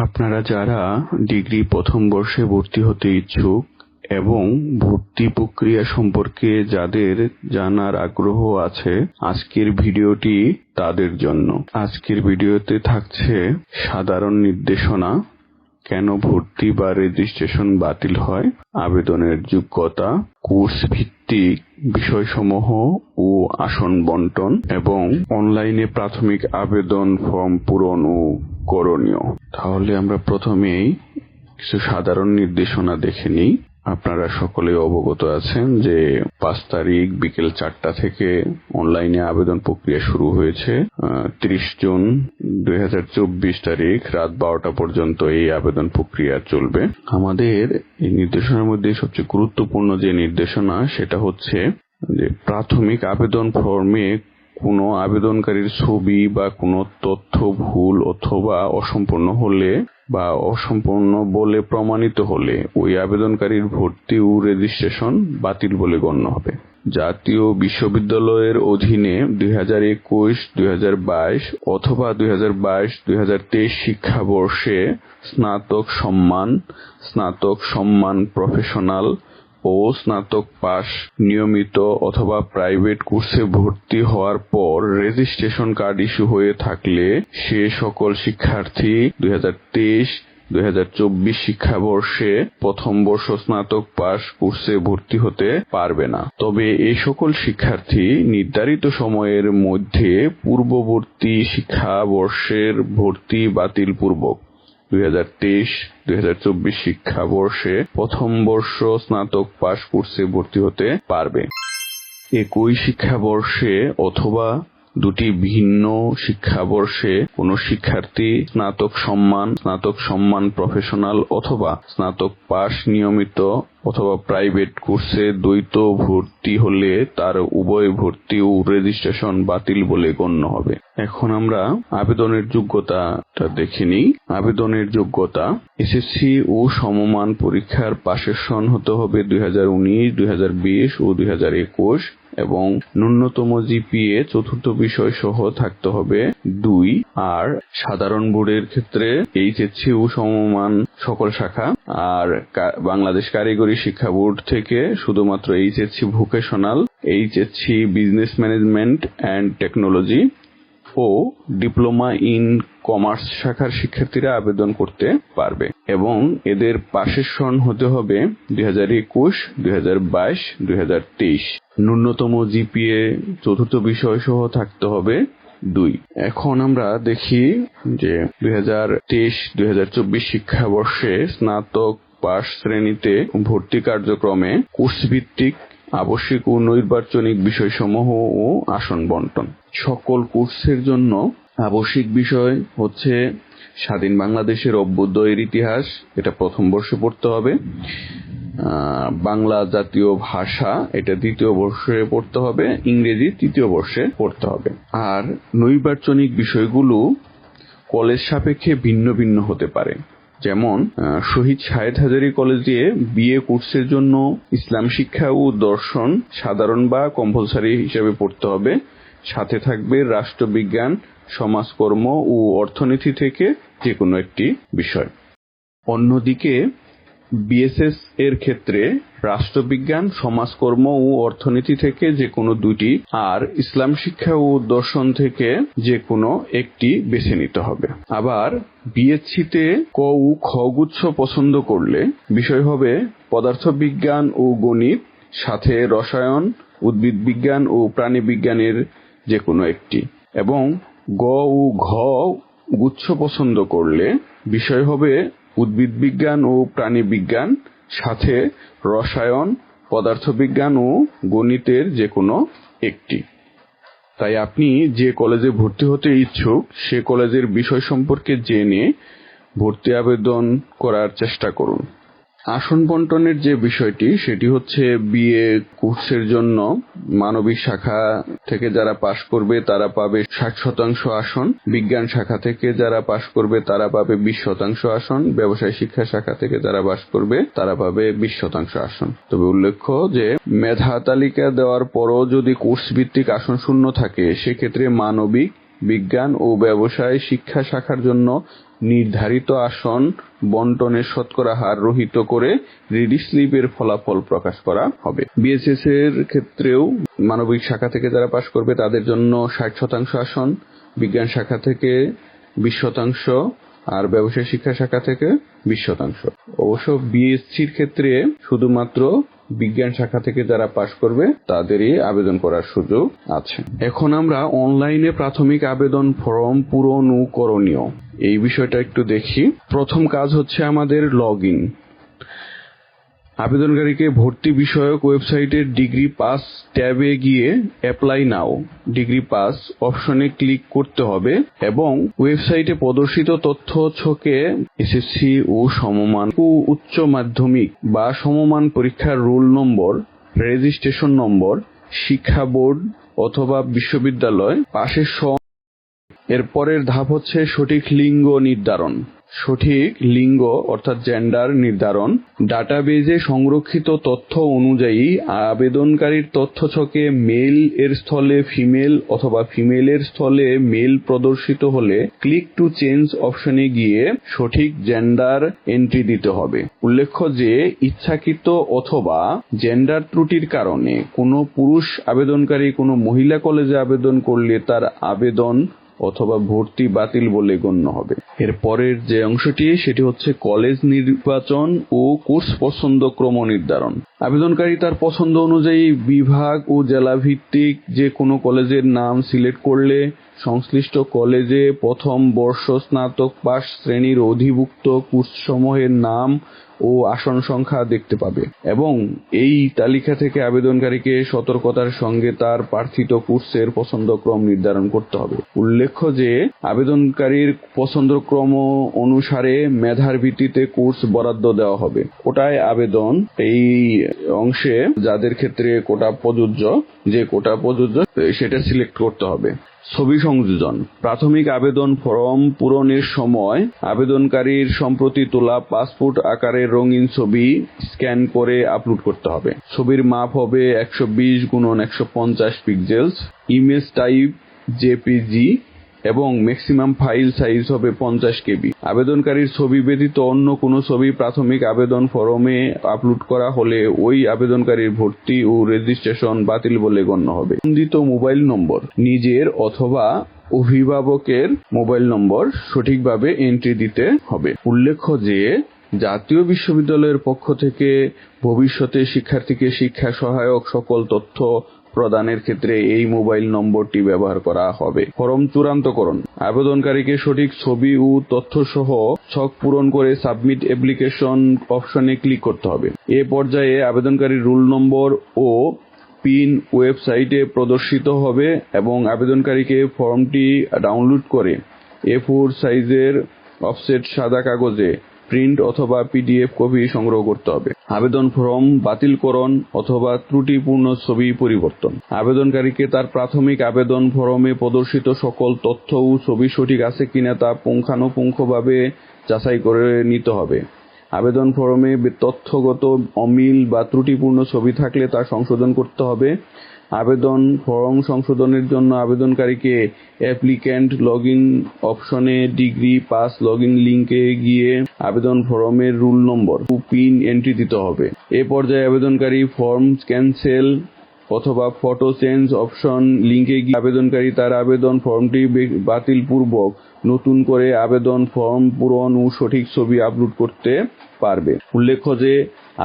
আপনারা যারা ডিগ্রি প্রথম বর্ষে ভর্তি হতে ইচ্ছুক এবং ভর্তি প্রক্রিয়া সম্পর্কে যাদের জানার আগ্রহ আছে, আজকের ভিডিওটি তাদের জন্য। আজকের ভিডিওতে থাকছে সাধারণ নির্দেশনা, কেন ভর্তি বা রেজিস্ট্রেশন বাতিল হয়, আবেদনের যোগ্যতা, কোর্স ভিত্তিক বিষয়সমূহ ও আসন বন্টন এবং অনলাইনে প্রাথমিক আবেদন ফর্ম পূরণ ও করণীয়। তাহলে আমরা প্রথমেই কিছু সাধারণ নির্দেশনা দেখে নিই। আপনারা সকলে অবগত আছেন যে 5 তারিখ বিকেল 4টা থেকে অনলাইনে আবেদন প্রক্রিয়া শুরু হয়েছে। 30 জুন 2024 তারিখ রাত 12টা পর্যন্ত এই আবেদন প্রক্রিয়া চলবে। আমাদের এই নির্দেশনার মধ্যে সবচেয়ে গুরুত্বপূর্ণ যে নির্দেশনা সেটা হচ্ছে যে প্রাথমিক আবেদন ফর্মে কোনো আবেদনকারীর ছবি বা কোনো তথ্য ভুল অথবা অসম্পূর্ণ হলে বা অসম্পূর্ণ বলে প্রমাণিত হলে ওই আবেদনকারীর ভর্তি ও রেজিস্ট্রেশন বাতিল বলে গণ্য হবে। জাতীয় বিশ্ববিদ্যালয়ের অধীনে 2021-2022 অথবা 2022-2023 শিক্ষাবর্ষে স্নাতক সম্মান প্রফেশনাল ও স্নাতক পাশ নিয়মিত অথবা প্রাইভেট কোর্সে ভর্তি হওয়ার পর রেজিস্ট্রেশন কার্ড ইস্যু হয়ে থাকলে সে সকল শিক্ষার্থী 2023-2024 শিক্ষাবর্ষে প্রথম বর্ষ স্নাতক পাশ কোর্সে ভর্তি হতে পারবে না। তবে এই সকল শিক্ষার্থী নির্ধারিত সময়ের মধ্যে পূর্ববর্তী শিক্ষাবর্ষের ভর্তি বাতিল পূর্বক 2023-2024 শিক্ষাবর্ষে প্রথম বর্ষ স্নাতক পাশ কোর্সে ভর্তি হতে পারবে। একই শিক্ষাবর্ষে অথবা দুটি ভিন্ন শিক্ষাবর্ষে কোনো শিক্ষার্থী স্নাতক সম্মান প্রফেশনাল অথবা স্নাতক পাশ নিয়মিত অথবা প্রাইভেট কোর্সে দ্বৈত ভর্তি হলে তার উভয় ভর্তি ও রেজিস্ট্রেশন বাতিল বলে গণ্য হবে। এখন আমরা আবেদনের যোগ্যতাটা দেখে নিই। আবেদনের যোগ্যতা: এসএসসি ও সমমান পরীক্ষার পাশের সন হতে হবে 2019, 2020 ও 2021 এবং ন্যূনতম জিপিএ চতুর্থ বিষয় সহ থাকতে হবে 2। আর সাধারণ বোর্ডের ক্ষেত্রে এইচএসসি ও সমমান সকল শাখা, আর বাংলাদেশ কারিগরি শিক্ষা বোর্ড থেকে শুধুমাত্র HSC vocational, HSC business management and technology ও ডিপ্লোমা ইন কমার্স শাখার শিক্ষার্থীরা আবেদন করতে পারবে এবং এদের পাশের সন হতে হবে 2021, 2022, 2023। ন্যূনতম জিপিএ চতুর্থ বিষয় সহ থাকতে হবে 2। এখন আমরা দেখি যে 2023-2024 শিক্ষাবর্ষে স্নাতক পাশ শ্রেণীতে ভর্তি কার্যক্রমে কোর্স ভিত্তিক আবশ্যিক ও নৈর্বাচনিক বিষয়সমূহ ও আসন বন্টন। সকল কোর্সের জন্য আবশ্যিক বিষয় হচ্ছে স্বাধীন বাংলাদেশের অভ্যুদয়ের ইতিহাস, এটা প্রথম বর্ষে পড়তে হবে। বাংলা জাতীয় ভাষা, এটা দ্বিতীয় বর্ষে পড়তে হবে। ইংরেজি তৃতীয় বর্ষে পড়তে হবে। আর নৈর্বাচনিক বিষয়গুলো কলেজ সাপেক্ষে ভিন্ন ভিন্ন হতে পারে। যেমন শহীদ সায়েদ হাজারী কলেজে বিএ কোর্সের জন্য ইসলাম শিক্ষা ও দর্শন সাধারণ বা কম্পালসারি হিসেবে পড়তে হবে, সাথে থাকবে রাষ্ট্রবিজ্ঞান, সমাজকর্ম ও অর্থনীতি থেকে যে কোনো একটি বিষয়। অন্যদিকে বিএসএস এর ক্ষেত্রে রাষ্ট্রবিজ্ঞান, সমাজকর্ম ও অর্থনীতি থেকে যে কোনো দুটি, আর ইসলাম শিক্ষা ও দর্শন থেকে যে কোনো একটি বেছে নিতে হবে। আবার বিএসসিতে ক ও খ গুচ্ছ পছন্দ করলে বিষয় হবে পদার্থবিজ্ঞান ও গণিত, সাথে রসায়ন, উদ্ভিদ বিজ্ঞান ও প্রাণী বিজ্ঞানের যে কোনো একটি, এবং গ ও ঘ গুচ্ছ পছন্দ করলে বিষয় হবে উদ্ভিদ বিজ্ঞান ও প্রাণী বিজ্ঞান, সাথে রসায়ন, পদার্থবিজ্ঞান ও গণিতের যে কোনো একটি। তাই আপনি যে কলেজে ভর্তি হতে ইচ্ছুক সে কলেজের বিষয় সম্পর্কে জেনে ভর্তি আবেদন করার চেষ্টা করুন। আসন বন্টনের যে বিষয়টি সেটি হচ্ছে বিএ কোর্সের জন্য মানবিক শাখা থেকে যারা পাশ করবে তারা পাবে 60% আসন, বিজ্ঞান শাখা থেকে যারা পাশ করবে তারা পাবে 20% আসন, ব্যবসায় শিক্ষা শাখা থেকে যারা পাশ করবে তারা পাবে 20% আসন। তবে উল্লেখ্য যে মেধা তালিকা দেওয়ার পরও যদি কোর্স ভিত্তিক আসন শূন্য থাকে সেক্ষেত্রে মানবিক বিজ্ঞান ও ব্যবসায় শিক্ষা শাখার জন্য নির্ধারিত আসন বন্টনের শতকরা হার রহিত করে রিড স্লিপের ফলাফল প্রকাশ করা হবে। বিএসএস এর ক্ষেত্রেও মানবিক শাখা থেকে যারা পাশ করবে তাদের জন্য 60% আসন, বিজ্ঞান শাখা থেকে 20%, আর ব্যবসায় শিক্ষা শাখা থেকে 20%। অবশ্য বিএসসির ক্ষেত্রে শুধুমাত্র বিজ্ঞান শাখা থেকে যারা পাশ করবে তাদেরই আবেদন করার সুযোগ আছে। এখন আমরা অনলাইনে প্রাথমিক আবেদন ফর্ম পূরণ ও করণীয় এই বিষয়টা একটু দেখি। প্রথম কাজ হচ্ছে আমাদের লগ ইন। আবেদনকারীকে ভর্তি বিষয়ক ওয়েবসাইটের ডিগ্রি পাস ট্যাবে গিয়ে অ্যাপ্লাই নাও ডিগ্রি পাস অপশনে ক্লিক করতে হবে এবং ওয়েবসাইটে প্রদর্শিত তথ্য ছকে এসএসসি ও সমমান ও উচ্চ মাধ্যমিক বা সমমান পরীক্ষার রোল নম্বর, রেজিস্ট্রেশন নম্বর, শিক্ষা বোর্ড অথবা বিশ্ববিদ্যালয় পাশের এরপরের ধাপ হচ্ছে সঠিক লিঙ্গ নির্ধারণ। সঠিক লিঙ্গ অর্থাৎ জেন্ডার নির্ধারণ। ডাটাবেজে সংরক্ষিত তথ্য অনুযায়ী আবেদনকারীর তথ্য ছকে মেল এর স্থলে ফিমেল অথবা ফিমেলের স্থলে মেল প্রদর্শিত হলে ক্লিক টু চেঞ্জ অপশনে গিয়ে সঠিক জেন্ডার এন্ট্রি দিতে হবে। উল্লেখ্য যে ইচ্ছাকৃত অথবা জেন্ডার ত্রুটির কারণে কোনো পুরুষ আবেদনকারী কোনো মহিলা কলেজে আবেদন করলে তার আবেদন অথবা ভর্তি বাতিল বলে গণ্য হবে। এর পরের যে অংশটি সেটি হচ্ছে কলেজ নির্বাচন ও কোর্স পছন্দ ক্রম নির্ধারণ। আবেদনকারী তার পছন্দ অনুযায়ী বিভাগ ও জেলা ভিত্তিক যে কোনো কলেজের নাম সিলেক্ট করলে সংশ্লিষ্ট কলেজে প্রথম বর্ষ স্নাতক পাস শ্রেণীর অধিভুক্ত কোর্সসমূহের নাম ও আসন সংখ্যা দেখতে পাবে এবং এই তালিকা থেকে আবেদনকারীকে সতর্কতার সঙ্গে তার প্রার্থিত কোর্সের পছন্দক্রম নির্ধারণ করতে হবে। উল্লেখ্য যে আবেদনকারীর পছন্দক্রম অনুসারে মেধার ভিত্তিতে কোর্স বরাদ্দ দেওয়া হবে। কোটায় আবেদন এই অংশে যাদের ক্ষেত্রে কোটা প্রযোজ্য, যে কোটা প্রযোজ্য সেটা সিলেক্ট করতে হবে। ছবি সংযোজন। প্রাথমিক আবেদন ফর্ম পূরণের সময় আবেদনকারীর সম্প্রতি তোলা পাসপোর্ট আকারের রঙিন ছবি স্ক্যান করে আপলোড করতে হবে। ছবির মাপ হবে 120x150 pixels, image type JPG এবং ম্যাক্সিমাম ফাইল সাইজ হবে 50 কেবি। আবেদনকারীর ছবি ব্যতীত অন্য কোনো ছবি প্রাথমিক আবেদন ফর্মে আপলোড করা হলে ওই আবেদনকারীর ভর্তি ও রেজিস্ট্রেশন বাতিল বলে গণ্য হবে। নিবন্ধিত মোবাইল নম্বর নিজের অথবা অভিভাবকের মোবাইল নম্বর সঠিকভাবে এন্ট্রি দিতে হবে। উল্লেখ্য যে জাতীয় বিশ্ববিদ্যালয়ের পক্ষ থেকে ভবিষ্যতে শিক্ষার্থীকে শিক্ষা সহায়ক সকল তথ্য প্রদানের ক্ষেত্রে এই মোবাইল নম্বরটি ব্যবহার করা হবে। ফর্ম চূড়ান্তকরণ। আবেদনকারীকে সঠিক ছবি ও তথ্য সহ ছক পূরণ করে সাবমিট অ্যাপ্লিকেশন অপশনে ক্লিক করতে হবে। এ পর্যায়ে আবেদনকারীর রোল নম্বর ও পিন ওয়েবসাইটে প্রদর্শিত হবে এবং আবেদনকারীকে ফর্মটি ডাউনলোড করে A4 সাইজের অফসেট সাদা কাগজে প্রিন্ট অথবা পিডিএফ কপি সংগ্রহ করতে হবে। আবেদন ফর্ম বাতিলকরণ অথবা ত্রুটিপূর্ণ ছবি পরিবর্তন। আবেদনকারীকে তার প্রাথমিক আবেদন ফর্মে প্রদর্শিত সকল তথ্য ও ছবি সঠিক আছে কিনা তা পুঙ্খানুপুঙ্খভাবে যাচাই করে নিতে হবে। আবেদন ফর্মে তথ্যগত অমিল বা ত্রুটিপূর্ণ ছবি থাকলে তা সংশোধন করতে হবে। আবেদন ফর্ম সংশোধনের জন্য আবেদনকারীকে অ্যাপ্লিক্যান্ট লগইন অপশনে ডিগ্রি পাস লগইন লিংকে গিয়ে আবেদন ফর্মের রোল নম্বর ও পিন এন্ট্রি দিতে হবে। এ পর্যায়ে আবেদনকারী ফর্ম ক্যান্সেল অথবা ফটো চেঞ্জ অপশন লিংকে গিয়ে আবেদনকারী তার আবেদন ফর্মটি বাতিল পূর্বক নতুন করে আবেদন ফর্ম পূরণ ও সঠিক ছবি আপলোড করতে পারবে। উল্লেখ্য যে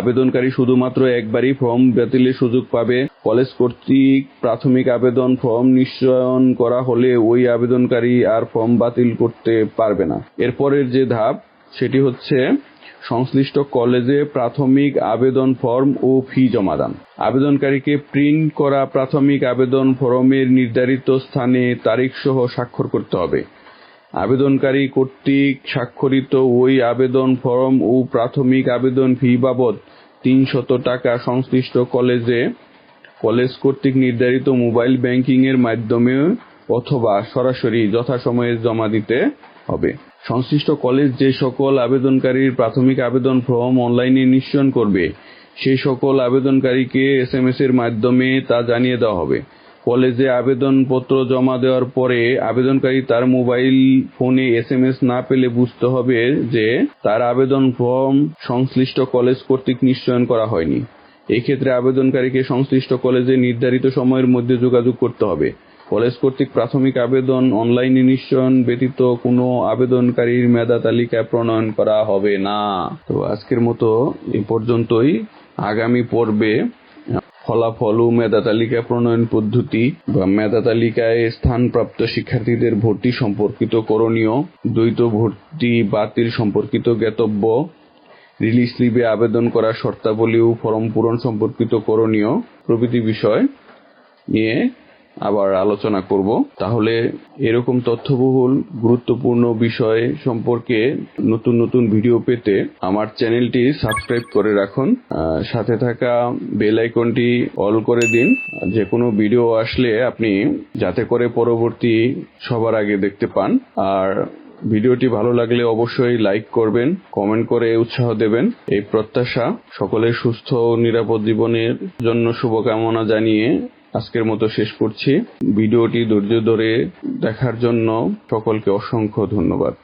আবেদনকারী শুধুমাত্র একবারই ফর্ম বাতিলের সুযোগ পাবে। কলেজ কর্তৃক প্রাথমিক আবেদন ফর্ম নিশ্চয়ন করা হলে ওই আবেদনকারী আর ফর্ম বাতিল করতে পারবে না। এরপরের যে ধাপ সেটি হচ্ছে সংশ্লিষ্ট কলেজে প্রাথমিক আবেদন ফর্ম ও ফি জমাদান। আবেদনকারীকে প্রিন্ট করা প্রাথমিক আবেদন ফর্মের নির্ধারিত স্থানে তারিখ সহ স্বাক্ষর করতে হবে। আবেদনকারী কর্তৃক স্বাক্ষরিত ওই আবেদন ফর্ম ও প্রাথমিক আবেদন ফি বাবদ 300 টাকা সংশ্লিষ্ট কলেজ কর্তৃক নির্ধারিত মোবাইল ব্যাংকিং এর মাধ্যমে অথবা সরাসরি যথাসময়ে জমা দিতে হবে। সংশ্লিষ্ট কলেজ যে সকল আবেদনকারীর প্রাথমিক আবেদন ফর্ম অনলাইনে নিশ্চয়ন করবে সেই সকল আবেদনকারীকে SMS এর মাধ্যমে তা জানিয়ে দেওয়া হবে। কলেজে আবেদনপত্র জমা দেওয়ার পরে আবেদনকারী তার মোবাইল ফোনে SMS না পেলে বুঝতে হবে যে তার আবেদন ফর্ম সংশ্লিষ্ট কলেজ কর্তৃক নিশ্চয়ন করা হয়নি। এই ক্ষেত্রে আবেদনকারীকে সংশ্লিষ্ট কলেজে নির্ধারিত সময়ের মধ্যে যোগাযোগ করতে হবে। কলেজ কর্তৃক প্রাথমিক আবেদন অনলাইনে নিশ্চয়ন ব্যতীত কোনো আবেদনকারীর মেধা তালিকা প্রণয়ন করা হবে না। তো আজকের মতো এ পর্যন্তই। আগামী পর্বে ফলাফল ও মেধা তালিকা প্রণয়ন পদ্ধতি বা মেধা তালিকায় স্থানপ্রাপ্ত শিক্ষার্থীদের ভর্তি সম্পর্কিত করণীয়, দ্বৈত ভর্তি বাতিল সম্পর্কিত জ্ঞাতব্য, রিলিজ স্লিপে আবেদন করার শর্তাবলী ও ফরম পূরণ সম্পর্কিত করণীয় প্রভৃতি বিষয় নিয়ে আবার আলোচনা করব। তাহলে এরকম তথ্যবহুল গুরুত্বপূর্ণ বিষয় সম্পর্কে নতুন নতুন ভিডিও পেতে আমার চ্যানেলটি সাবস্ক্রাইব করে রাখুন। সাথে থাকা বেল আইকনটি অল করে দিন, যে কোনো ভিডিও আসলে আপনি যাতে করে পরবর্তী সবার আগে দেখতে পান। আর ভিডিওটি ভালো লাগলে অবশ্যই লাইক করবেন, কমেন্ট করে উৎসাহ দেবেন। এই প্রত্যাশা, সকলের সুস্থ ও নিরাপদ জীবনের জন্য শুভকামনা জানিয়ে আজকের মতো শেষ করছি। ভিডিওটি ধৈর্য ধরে দেখার জন্য সকলকে অসংখ্য ধন্যবাদ।